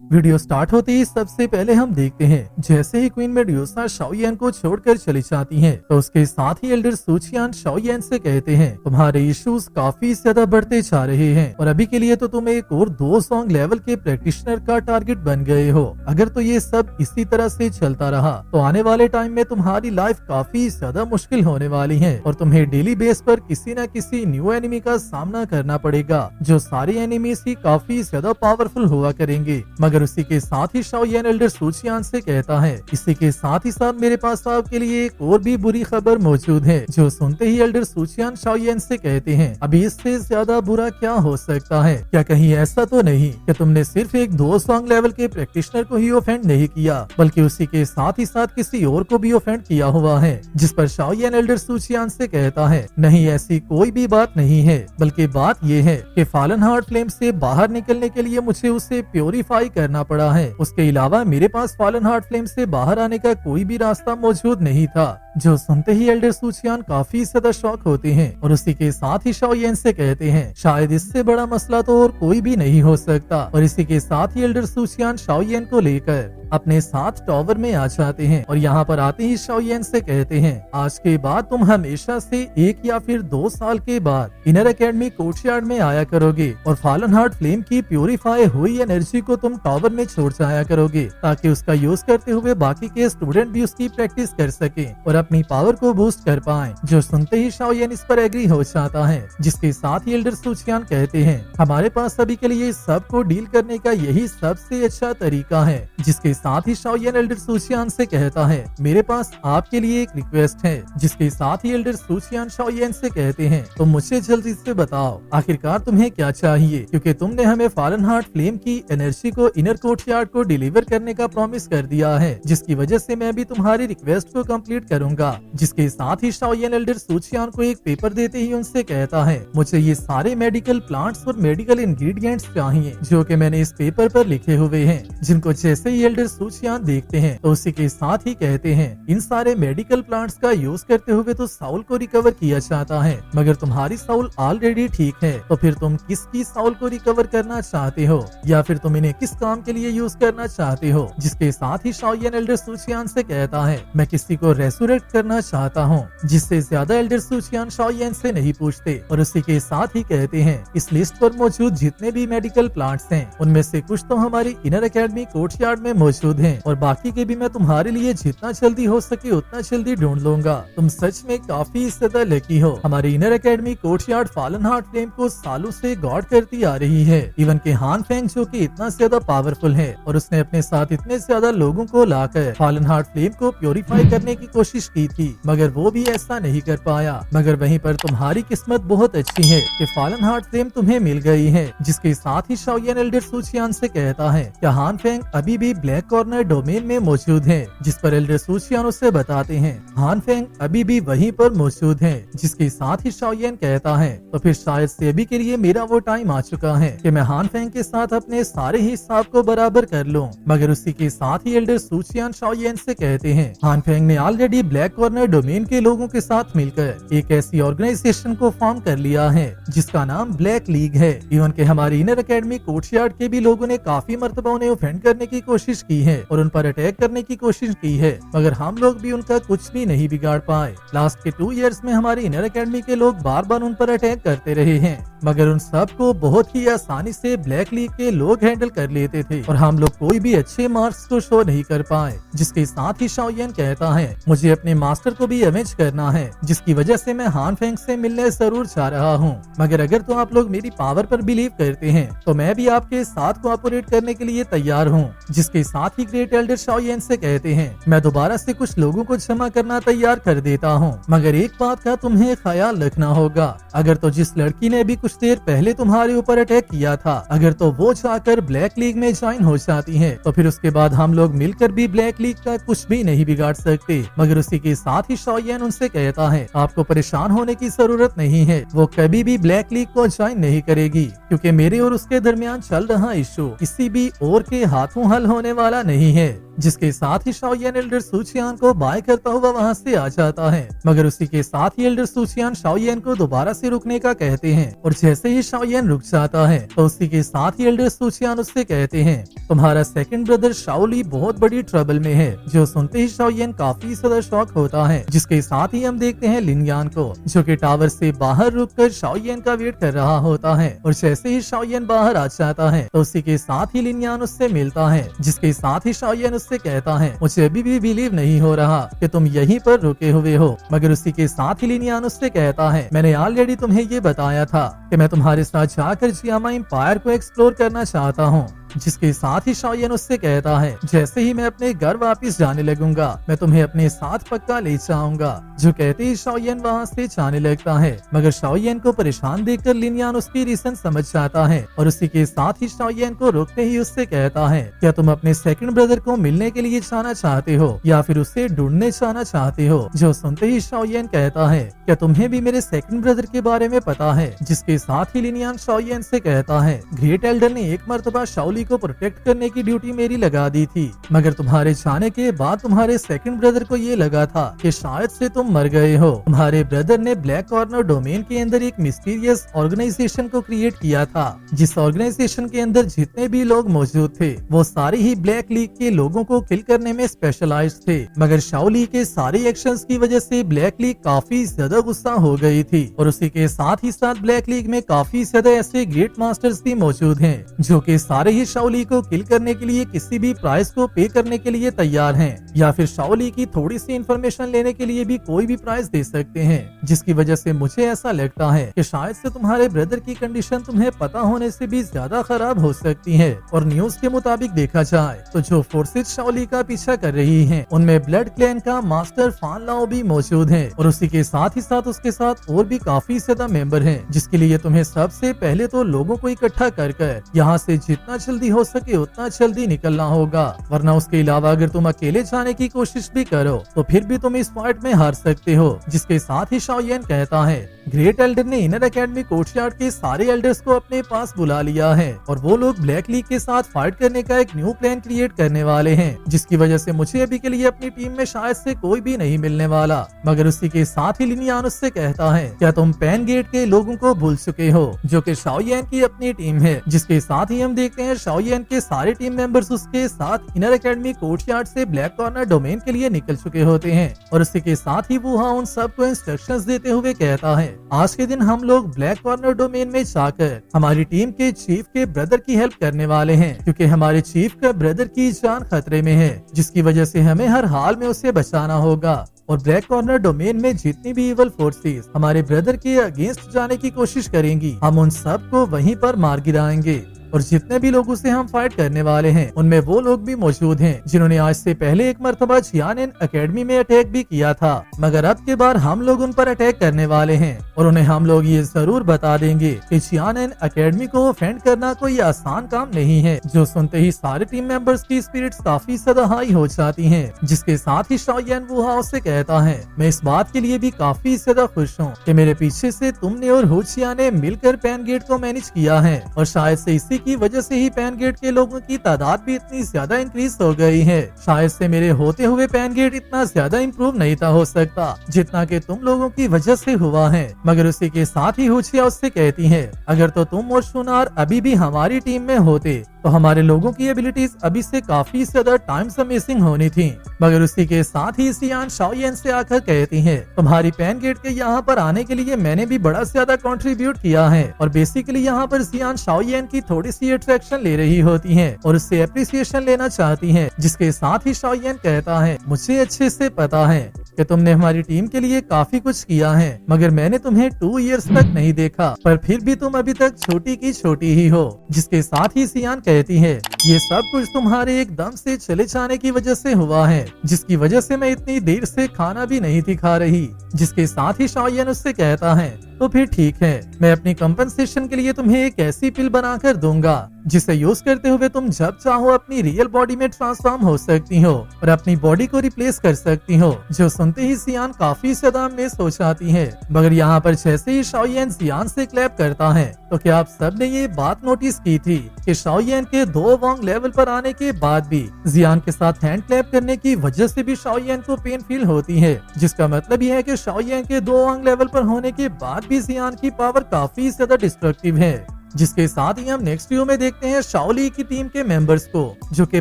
Video start होते ही सबसे पहले हम देखते हैं जैसे ही क्वीन मेड्यूसा शाओयान को छोड़कर चली जाती हैं, तो उसके साथ ही एल्डर सूचियान शाओयान से कहते हैं तुम्हारे इश्यूज काफी ज्यादा बढ़ते जा रहे हैं और अभी के लिए तो तुम एक और 2 सॉन्ग लेवल के प्रैक्टिशनर का टारगेट बन गए हो। अगर तो ये सब इसी तरह से चलता रहा तो आने वाले टाइम में तुम्हारी लाइफ काफी ज्यादा मुश्किल होने वाली है और तुम्हें डेली बेस पर किसी न किसी न्यू एनिमी का सामना करना पड़ेगा, जो सारे एनिमीज ही काफी ज्यादा पावरफुल हुआ करेंगे। मगर उसी के साथ ही शाओयान एल्डर सूचियान से कहता है इसी के साथ ही साथ मेरे पास आपके लिए एक और भी बुरी खबर मौजूद है। जो सुनते ही एल्डर सूचियान शाओयान से कहते हैं अभी इससे ज्यादा बुरा क्या हो सकता है, क्या कहीं ऐसा तो नहीं कि तुमने सिर्फ एक 2 सॉन्ग लेवल के प्रैक्टिशनर को ही ऑफेंड नहीं किया बल्कि उसी के साथ ही साथ किसी और को भी ऑफेंड किया हुआ है। जिस पर शाओयान एल्डर सूचियान से कहता है नहीं, ऐसी कोई भी बात नहीं है, बल्कि बात ये है कि फॉलन हार्ट फ्लेम से बाहर निकलने के लिए मुझे उसे प्योरीफाई करना पड़ा है। उसके अलावा मेरे पास फॉलन हार्ट फ्लेम से बाहर आने का कोई भी रास्ता मौजूद नहीं था। जो सुनते ही एल्डर सूचियान काफी ज्यादा शॉक होते हैं और उसी के साथ ही शाओयान से कहते हैं शायद इससे बड़ा मसला तो और कोई भी नहीं हो सकता। और इसी के साथ ही एल्डर सूचियान शाओयान को लेकर अपने साथ टावर में आ जाते हैं और यहाँ पर आते ही शाओयान से कहते हैं आज के बाद तुम हमेशा से 1 या फिर 2 साल के बाद इनर एकेडमी कोर्टयार्ड में आया करोगे और फॉलन हार्ट फ्लेम की प्योरीफाई हुई एनर्जी को तुम टावर में छोड़ जाया करोगे ताकि उसका यूज करते हुए बाकी के स्टूडेंट भी उसकी प्रैक्टिस कर सके और अपनी पावर को बूस्ट कर पाए। जो सुनते ही शाओयान इस पर एग्री हो जाता है, जिसके साथ ही एल्डर सूचियान कहते हैं हमारे पास अभी के लिए सब को डील करने का यही सबसे अच्छा तरीका है। जिसके साथ ही शाओयान एल्डर सूचियान से कहता है मेरे पास आपके लिए एक रिक्वेस्ट है। जिसके साथ ही एल्डर सूचियान शाओयान से कहते हैं तो मुझे जल्दी से बताओ आखिरकार तुम्हें क्या चाहिए, क्योंकि तुमने हमें फॉलन हार्ट फ्लेम की एनर्जी को इनर कोर्टयार्ड को डिलीवर करने का प्रॉमिस कर दिया है, जिसकी वजह से मैं भी तुम्हारी रिक्वेस्ट को कंप्लीट करूंगा। जिसके साथ ही शाओयान एल्डर सूचियान को एक पेपर देते ही उनसे कहता है मुझे ये सारे मेडिकल प्लांट्स और मेडिकल इंग्रेडिएंट्स चाहिए जो कि मैंने इस पेपर पर लिखे हुए हैं, जिनको जैसे ही एल्डर सूचियान देखते हैं तो उसी के साथ ही कहते हैं इन सारे मेडिकल प्लांट्स का यूज करते हुए तो साउल को रिकवर किया जाता है, मगर तुम्हारी साउल ऑलरेडी ठीक है, तो फिर तुम किसकी साउल को रिकवर करना चाहते हो या फिर तुम इन्हें किस काम के लिए यूज करना चाहते हो। जिसके साथ ही शाओयान एल्डर सूचियान से कहता है मैं किसी को रेसुरेक्ट करना चाहता हूँ। जिससे ज्यादा एल्डर सूचियान शाओयान से नहीं पूछते और उसी के साथ ही कहते हैं इस लिस्ट पर मौजूद जितने भी मेडिकल प्लांट्स हैं उनमें से कुछ तो हमारी इनर एकेडमी कोर्टयार्ड में मौजूद हैं और बाकी के भी मैं तुम्हारे लिए जितना जल्दी हो सके उतना जल्दी ढूंढ लूंगा। तुम सच में काफी ज्यादा लकी हो। हमारी inner academy courtyard fallen heart flame को सालों से गॉड करती आ रही है। इवन के हान फेंग जो कि इतना ज्यादा पावरफुल है और उसने अपने साथ इतने ज्यादा लोगों को लाकर फॉलन हार्ट फ्लेम को प्योरीफाई करने की कोशिश की थी, मगर वो भी ऐसा नहीं कर पाया। मगर वहीं पर तुम्हारी किस्मत बहुत अच्छी है कि फॉलन हार्ट फ्लेम तुम्हें मिल गई है। जिसके साथ ही शाओयान एल्डर सूचियान से कहता है क्या हान फेंग अभी भी ब्लैक कॉर्नर डोमेन में मौजूद है। जिस पर एल्डर सूचियान उसे बताते हैं हान फेंग अभी भी वहीं पर मौजूद है। जिसके साथ ही शाओयान कहता है तो फिर शायद से अभी के लिए मेरा वो टाइम आ चुका है कि मैं हान फेंग के साथ अपने सारे हिसाब को बराबर कर लूं। मगर उसी के साथ ही एल्डर सूचियान शाओयान से कहते हैं हान फेंग ने ऑलरेडी ब्लैक कॉर्नर डोमेन के लोगों के साथ मिलकर एक ऐसी ऑर्गेनाइजेशन को फॉर्म कर लिया है जिसका नाम ब्लैक लीग है। इवन के हमारी इनर एकेडमी कोर्टयार्ड के भी लोगों ने काफी मर्तबा उन्हें ऑफेंड करने की कोशिश की है और उन पर अटैक करने की कोशिश की है, मगर हम लोग भी उनका कुछ भी नहीं बिगाड़ पाए। लास्ट के 2 इयर्स में हमारी इनर एकेडमी के लोग बार बार उन पर अटैक करते रहे हैं, मगर उन सब को बहुत ही आसानी से ब्लैक लीग के लोग हैंडल कर लेते थे और हम लोग कोई भी अच्छे मार्क्स को शो नहीं कर पाए। जिसके साथ ही शाओयान कहता है मुझे अपने मास्टर को भी अवेंज करना है, जिसकी वजह से मैं हान फेंग से मिलने जरूर जा रहा हूँ। मगर अगर तो आप लोग मेरी पावर पर बिलीव करते हैं तो मैं भी आपके साथ कोऑपरेट करने के लिए तैयार हूँ। जिसके साथ ही ग्रेट एल्डर शाओयान से कहते हैं मैं दोबारा से कुछ लोगों को जमा करना तैयार कर देता हूँ, मगर एक बात का तुम्हें ख्याल रखना होगा, अगर तो जिस लड़की ने अभी कुछ देर पहले तुम्हारे ऊपर अटैक किया था अगर तो वो जाकर ब्लैक लीग में ज्वाइन हो जाती है तो फिर उसके बाद हम लोग मिलकर भी ब्लैक लीग का कुछ भी नहीं बिगाड़ सकते। मगर उसी के साथ ही शाओयान उनसे कहता है आपको परेशान होने की जरूरत नहीं है, वो कभी भी ब्लैक लीग को ज्वाइन नहीं करेगी, क्योंकि मेरे और उसके दरमियान चल रहा इशू किसी भी और के हाथों हल होने वाला नहीं है। जिसके साथ ही शाओयान एल्डर सूचियान को बाय करता हुआ वहाँ से आ जाता है, मगर उसी के साथ ही एल्डर सूचियान शाओयान को दोबारा से रुकने का कहते हैं। और जैसे ही शाओयान रुक जाता है तो उसी के साथ ही एल्डर सूचियान उससे कहते हैं, तुम्हारा सेकंड ब्रदर शाओली बहुत बड़ी ट्रबल में है। जो सुनते ही शाओयान काफी ज्यादा शॉक होता है। जिसके साथ ही हम देखते हैं लिनयान को, जो कि टावर से बाहर रुककर शाओयान का वेट कर रहा होता है। और जैसे ही शाओयान बाहर आ जाता है तो उसी के साथ ही लिनयान उससे मिलता है। जिसके साथ ही शाओयान उससे कहता है, मुझे अभी भी बिलीव नहीं हो रहा कि तुम यहीं पर रुके हुए हो। मगर उसी के साथ ही लिनयान उससे कहता है, मैंने ऑलरेडी तुम्हें ये बताया था कि मैं तुम्हारे साथ जाकर जियामा एम्पायर को एक्सप्लोर करना चाहता हूँ। जिसके साथ ही शाओयान उससे कहता है, जैसे ही मैं अपने घर वापस जाने लगूंगा मैं तुम्हें अपने साथ पक्का ले जाऊंगा। जो कहते ही शाओयान वहाँ से जाने लगता है। मगर शाओयान को परेशान देखकर लिनयान उसकी रीजन समझ जाता है और उसी के साथ ही शाओयान को रोकते ही उससे कहता है, क्या तुम अपने सेकंड ब्रदर को मिलने के लिए जाना चाहते हो या फिर उससे ढूंढने जाना चाहते हो। जो सुनते ही शाओयान कहता है, क्या तुम्हें भी मेरे सेकंड ब्रदर के बारे में पता है। जिसके साथ ही लिनयान शाओयान से कहता है, ग्रेट एल्डर ने एक मर्तबा शाओली को प्रोटेक्ट करने की ड्यूटी मेरी लगा दी थी, मगर तुम्हारे जाने के बाद तुम्हारे सेकंड ब्रदर को ये लगा था कि शायद से तुम मर गए हो। तुम्हारे ब्रदर ने ब्लैक कॉर्नर डोमेन के अंदर एक मिस्टीरियस ऑर्गेनाइजेशन को क्रिएट किया था, जिस ऑर्गेनाइजेशन के अंदर जितने भी लोग मौजूद थे वो सारे ही ब्लैक लीग के लोगों को किल करने में स्पेशलाइज्ड थे। मगर शाओली के सारे एक्शंस की वजह से ब्लैक लीग काफी ज्यादा गुस्सा हो गई थी और उसी के साथ ही साथ ब्लैक लीग में काफी ज्यादा ऐसे ग्रेट मास्टर्स भी मौजूद हैं जो कि सारे ही शाओली को किल करने के लिए किसी भी प्राइस को पे करने के लिए तैयार हैं, या फिर शाओली की थोड़ी सी इन्फॉर्मेशन लेने के लिए भी कोई भी प्राइस दे सकते हैं। जिसकी वजह से मुझे ऐसा लगता है कि शायद से तुम्हारे ब्रदर की कंडीशन तुम्हें पता होने से भी ज्यादा खराब हो सकती है। और न्यूज के मुताबिक देखा जाए तो जो फोर्सेज शाओली का पीछा कर रही हैं, उनमें ब्लड क्लैन का मास्टर फान लाओ भी मौजूद है और उसी के साथ ही साथ उसके साथ और भी काफी ज्यादा मेंबर हैं, जिसके लिए तुम्हें सबसे पहले तो लोगों को इकट्ठा कर यहाँ से जितना जल्दी हो सके उतना जल्दी निकलना होगा, वरना उसके अलावा अगर तुम अकेले जाने की कोशिश भी करो तो फिर भी तुम इस फाइट में हार सकते हो। जिसके साथ ही शाओयान कहता है, ग्रेट एल्डर ने इनर एकेडमी कोर्टयार्ड के सारे एल्डर्स को अपने पास बुला लिया है और वो लोग ब्लैक लीग के साथ फाइट करने का एक न्यू प्लान क्रिएट करने वाले हैं, जिसकी वजह से मुझे अभी के लिए अपनी टीम में शायद से कोई भी नहीं मिलने वाला। मगर उसी के साथ ही लिनयान उससे कहता है, क्या तुम पैन गेट के लोगों को भूल चुके हो, जो कि शाओयान की अपनी टीम है। जिसके साथ ही हम देखते हैं शाओयान के सारे टीम मेंबर्स उसके साथ इनर एकेडमी कोर्टयार्ड से ब्लैक कॉर्नर डोमेन के लिए निकल चुके होते हैं और उसी के साथ ही वो उन सबको इंस्ट्रक्शंस देते हुए कहता है, आज के दिन हम लोग ब्लैक कॉर्नर डोमेन में जाकर हमारी टीम के चीफ के ब्रदर की हेल्प करने वाले हैं, क्योंकि हमारे चीफ का ब्रदर की जान खतरे में है, जिसकी वजह से हमें हर हाल में उसे बचाना होगा। और ब्लैक कॉर्नर डोमेन में जितनी भी इवल फोर्सेस हमारे ब्रदर के अगेंस्ट जाने की कोशिश करेंगी, हम उन सबको वहीं पर मार गिराएंगे। और जितने भी लोगों से हम फाइट करने वाले हैं उनमें वो लोग भी मौजूद हैं जिन्होंने आज से पहले एक मर्तबा जियानेन एकेडमी में अटैक भी किया था, मगर अब के बार हम लोग उन पर अटैक करने वाले हैं और उन्हें हम लोग ये जरूर बता देंगे कि जियानेन एकेडमी को ऑफेंड करना कोई आसान काम नहीं है। जो सुनते ही सारे टीम मेंबर्स की स्पिरिट्स काफी ज्यादा हाई हो जाती हैं। जिसके साथ ही शाओयान वुहाओ से कहता है, मैं इस बात के लिए भी काफी ज्यादा खुश हूँ कि मेरे पीछे से तुमने और हुचिया ने मिलकर पैन गेट को मैनेज किया है और शायद से इसी की वजह से ही पैन गेट के लोगों की तादाद भी इतनी ज्यादा इंक्रीज हो गई है। शायद से मेरे होते हुए पैन गेट इतना ज्यादा इम्प्रूव नहीं था हो सकता जितना कि तुम लोगों की वजह से हुआ है। मगर उसी के साथ ही हुचिया उससे कहती है, अगर तो तुम और शुनार अभी भी हमारी टीम में होते तो हमारे लोगों की एबिलिटीज अभी से काफी ज्यादा टाइम मिसिंग होनी थी। मगर उसी के साथ ही सियान शाओयान से आकर कहती है, तुम्हारी पैन गेट के यहाँ पर आने के लिए मैंने भी बड़ा ज्यादा कंट्रीब्यूट किया है और बेसिकली यहाँ पर सियान शाओयान की थोड़ी सी अट्रैक्शन ले रही होती है और उससे अप्रिसिएशन लेना चाहती है। जिसके साथ ही शाओयान कहता है, मुझे अच्छे से पता है कि तुमने हमारी टीम के लिए काफी कुछ किया है, मगर मैंने तुम्हें 2 इयर्स तक नहीं देखा, पर फिर भी तुम अभी तक छोटी की छोटी ही हो। जिसके साथ ही सियान कहती है, ये सब कुछ तुम्हारे एकदम से चले जाने की वजह से हुआ है, जिसकी वजह से मैं इतनी देर से खाना भी नहीं थी खा रही। जिसके साथ ही शाओयान उससे कहता है, तो फिर ठीक है, मैं अपनी कंपनसेशन के लिए तुम्हें एक ऐसी पिल बनाकर दूंगा जिसे यूज करते हुए तुम जब चाहो अपनी रियल बॉडी में ट्रांसफॉर्म हो सकती हो और अपनी बॉडी को रिप्लेस कर सकती हो। जो सुनते ही सियान काफी ज्यादा अमेज़ हो जाती है। मगर यहाँ पर जैसे ही शाओयेन जियान से क्लैप करता है तो क्या आप सब ने ये बात नोटिस की थी कि शाओयेन के 2 वांग लेवल पर आने के बाद भी जियान के साथ हैंड क्लैप करने की वजह से भी शाओयेन को पेन फील होती है, जिसका मतलब यह है कि शाओयेन के 2 वांग लेवल पर होने के बाद भी जियान की पावर काफी ज्यादा डिस्ट्रक्टिव है। जिसके साथ ही हम नेक्स्ट वीडियो में देखते हैं शाओली की टीम के मेंबर्स को जो कि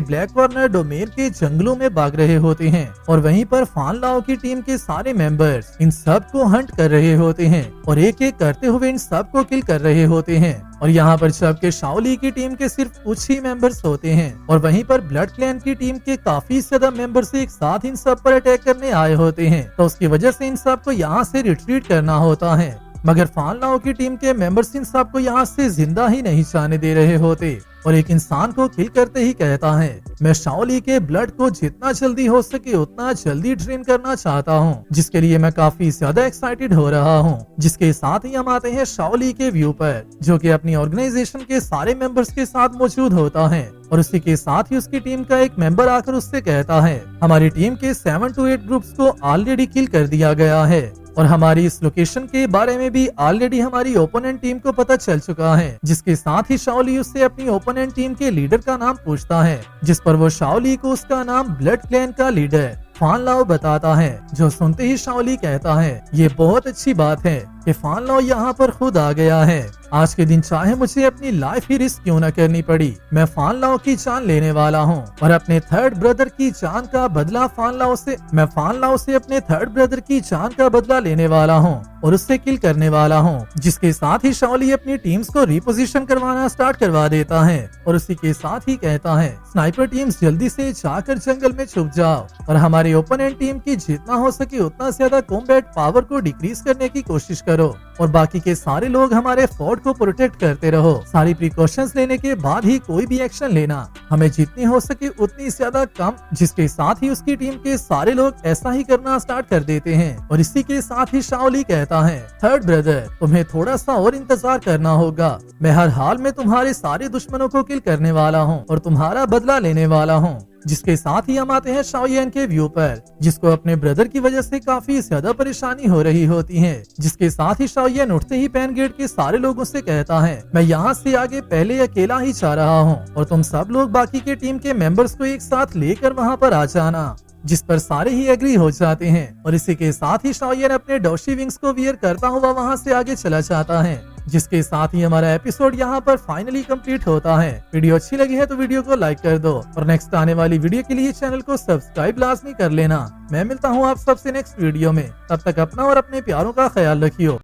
ब्लैक कॉर्नर डोमेन के जंगलों में भाग रहे होते हैं और वहीं पर फान लाओ की टीम के सारे मेंबर्स इन सब को हंट कर रहे होते हैं और एक एक करते हुए इन सब को किल कर रहे होते हैं। और यहाँ पर सबके शाओली की टीम के सिर्फ कुछ ही मेंबर्स होते हैं और वहीं पर ब्लड क्लैन की टीम के काफी ज्यादा मेंबर्स एक साथ इन सब पर अटैक करने आए होते हैं, तो उसकी वजह से इन सब को यहाँ से रिट्रीट करना होता है। मगर फान लाओ की टीम के मेंबर्स इन सब को यहाँ से जिंदा ही नहीं जाने दे रहे होते और एक इंसान को किल करते ही कहता है, मैं शाओली के ब्लड को जितना जल्दी हो सके उतना जल्दी ड्रेन करना चाहता हूँ, जिसके लिए मैं काफी ज्यादा एक्साइटेड हो रहा हूँ। जिसके साथ ही हम आते हैं शाओली के व्यू पर जो कि अपनी ऑर्गेनाइजेशन के सारे मेंबर्स के साथ मौजूद होता है और उसी के साथ ही उसकी टीम का एक मेंबर आकर उससे कहता है, हमारी टीम के 7 to 8 ग्रुप्स को ऑलरेडी किल कर दिया गया है और हमारी इस लोकेशन के बारे में भी ऑलरेडी हमारी ओपोनेंट टीम को पता चल चुका है। जिसके साथ ही शाओली उससे अपनी ओपोनेंट टीम के लीडर का नाम पूछता है, जिस पर वो शाओली को उसका नाम ब्लड क्लैन का लीडर फान लाओ बताता है। जो सुनते ही शाओली कहता है, ये बहुत अच्छी बात है कि फान लाओ यहाँ पर खुद आ गया है। आज के दिन चाहे मुझे अपनी लाइफ ही रिस्क क्यों न करनी पड़ी, मैं फान लाओ की जान लेने वाला हूँ और अपने थर्ड ब्रदर की जान का बदला फान लाओ से अपने थर्ड ब्रदर की जान का बदला लेने वाला हूँ और उससे किल करने वाला हूँ। जिसके साथ ही शाओली अपनी टीम्स को रिपोजिशन करवाना स्टार्ट करवा देता है और उसी के साथ ही कहता है, स्नाइपर टीम्स जल्दी से जाकर जंगल में छुप जाओ और हमारी ओपोनेंट टीम की जितना हो सके उतना ज्यादा कॉम्बैट पावर को डिक्रीज करने की कोशिश करो और बाकी के सारे लोग हमारे फोर्ट को प्रोटेक्ट करते रहो। सारी प्रिकॉशंस लेने के बाद ही कोई भी एक्शन लेना, हमें जितनी हो सके उतनी ज्यादा कम। जिसके साथ ही उसकी टीम के सारे लोग ऐसा ही करना स्टार्ट कर देते हैं और इसी के साथ ही शाओली कहता है, थर्ड ब्रदर तुम्हें थोड़ा सा और इंतजार करना होगा, मैं हर हाल में तुम्हारे सारे दुश्मनों को किल करने वाला हूँ और तुम्हारा बदला लेने वाला हूँ। जिसके साथ ही हम आते हैं शाओयेन के व्यू पर जिसको अपने ब्रदर की वजह से काफी ज्यादा परेशानी हो रही होती है। जिसके साथ ही शाओयेन उठते ही पैन गेट के सारे लोगों से कहता है, मैं यहाँ से आगे पहले अकेला ही जा रहा हूँ और तुम सब लोग बाकी के टीम के मेंबर्स को एक साथ लेकर वहाँ पर आ जाना। जिस पर सारे ही एग्री हो जाते हैं और इसी के साथ ही शाओयेन अपने डोशी विंग्स को वियर करता हुआ वहाँ से आगे चला जाता है। जिसके साथ ही हमारा एपिसोड यहाँ पर फाइनली कंप्लीट होता है। वीडियो अच्छी लगी है तो वीडियो को लाइक कर दो और नेक्स्ट आने वाली वीडियो के लिए चैनल को सब्सक्राइब लाजमी कर लेना। मैं मिलता हूँ आप सबसे नेक्स्ट वीडियो में, तब तक अपना और अपने प्यारों का ख्याल रखियो।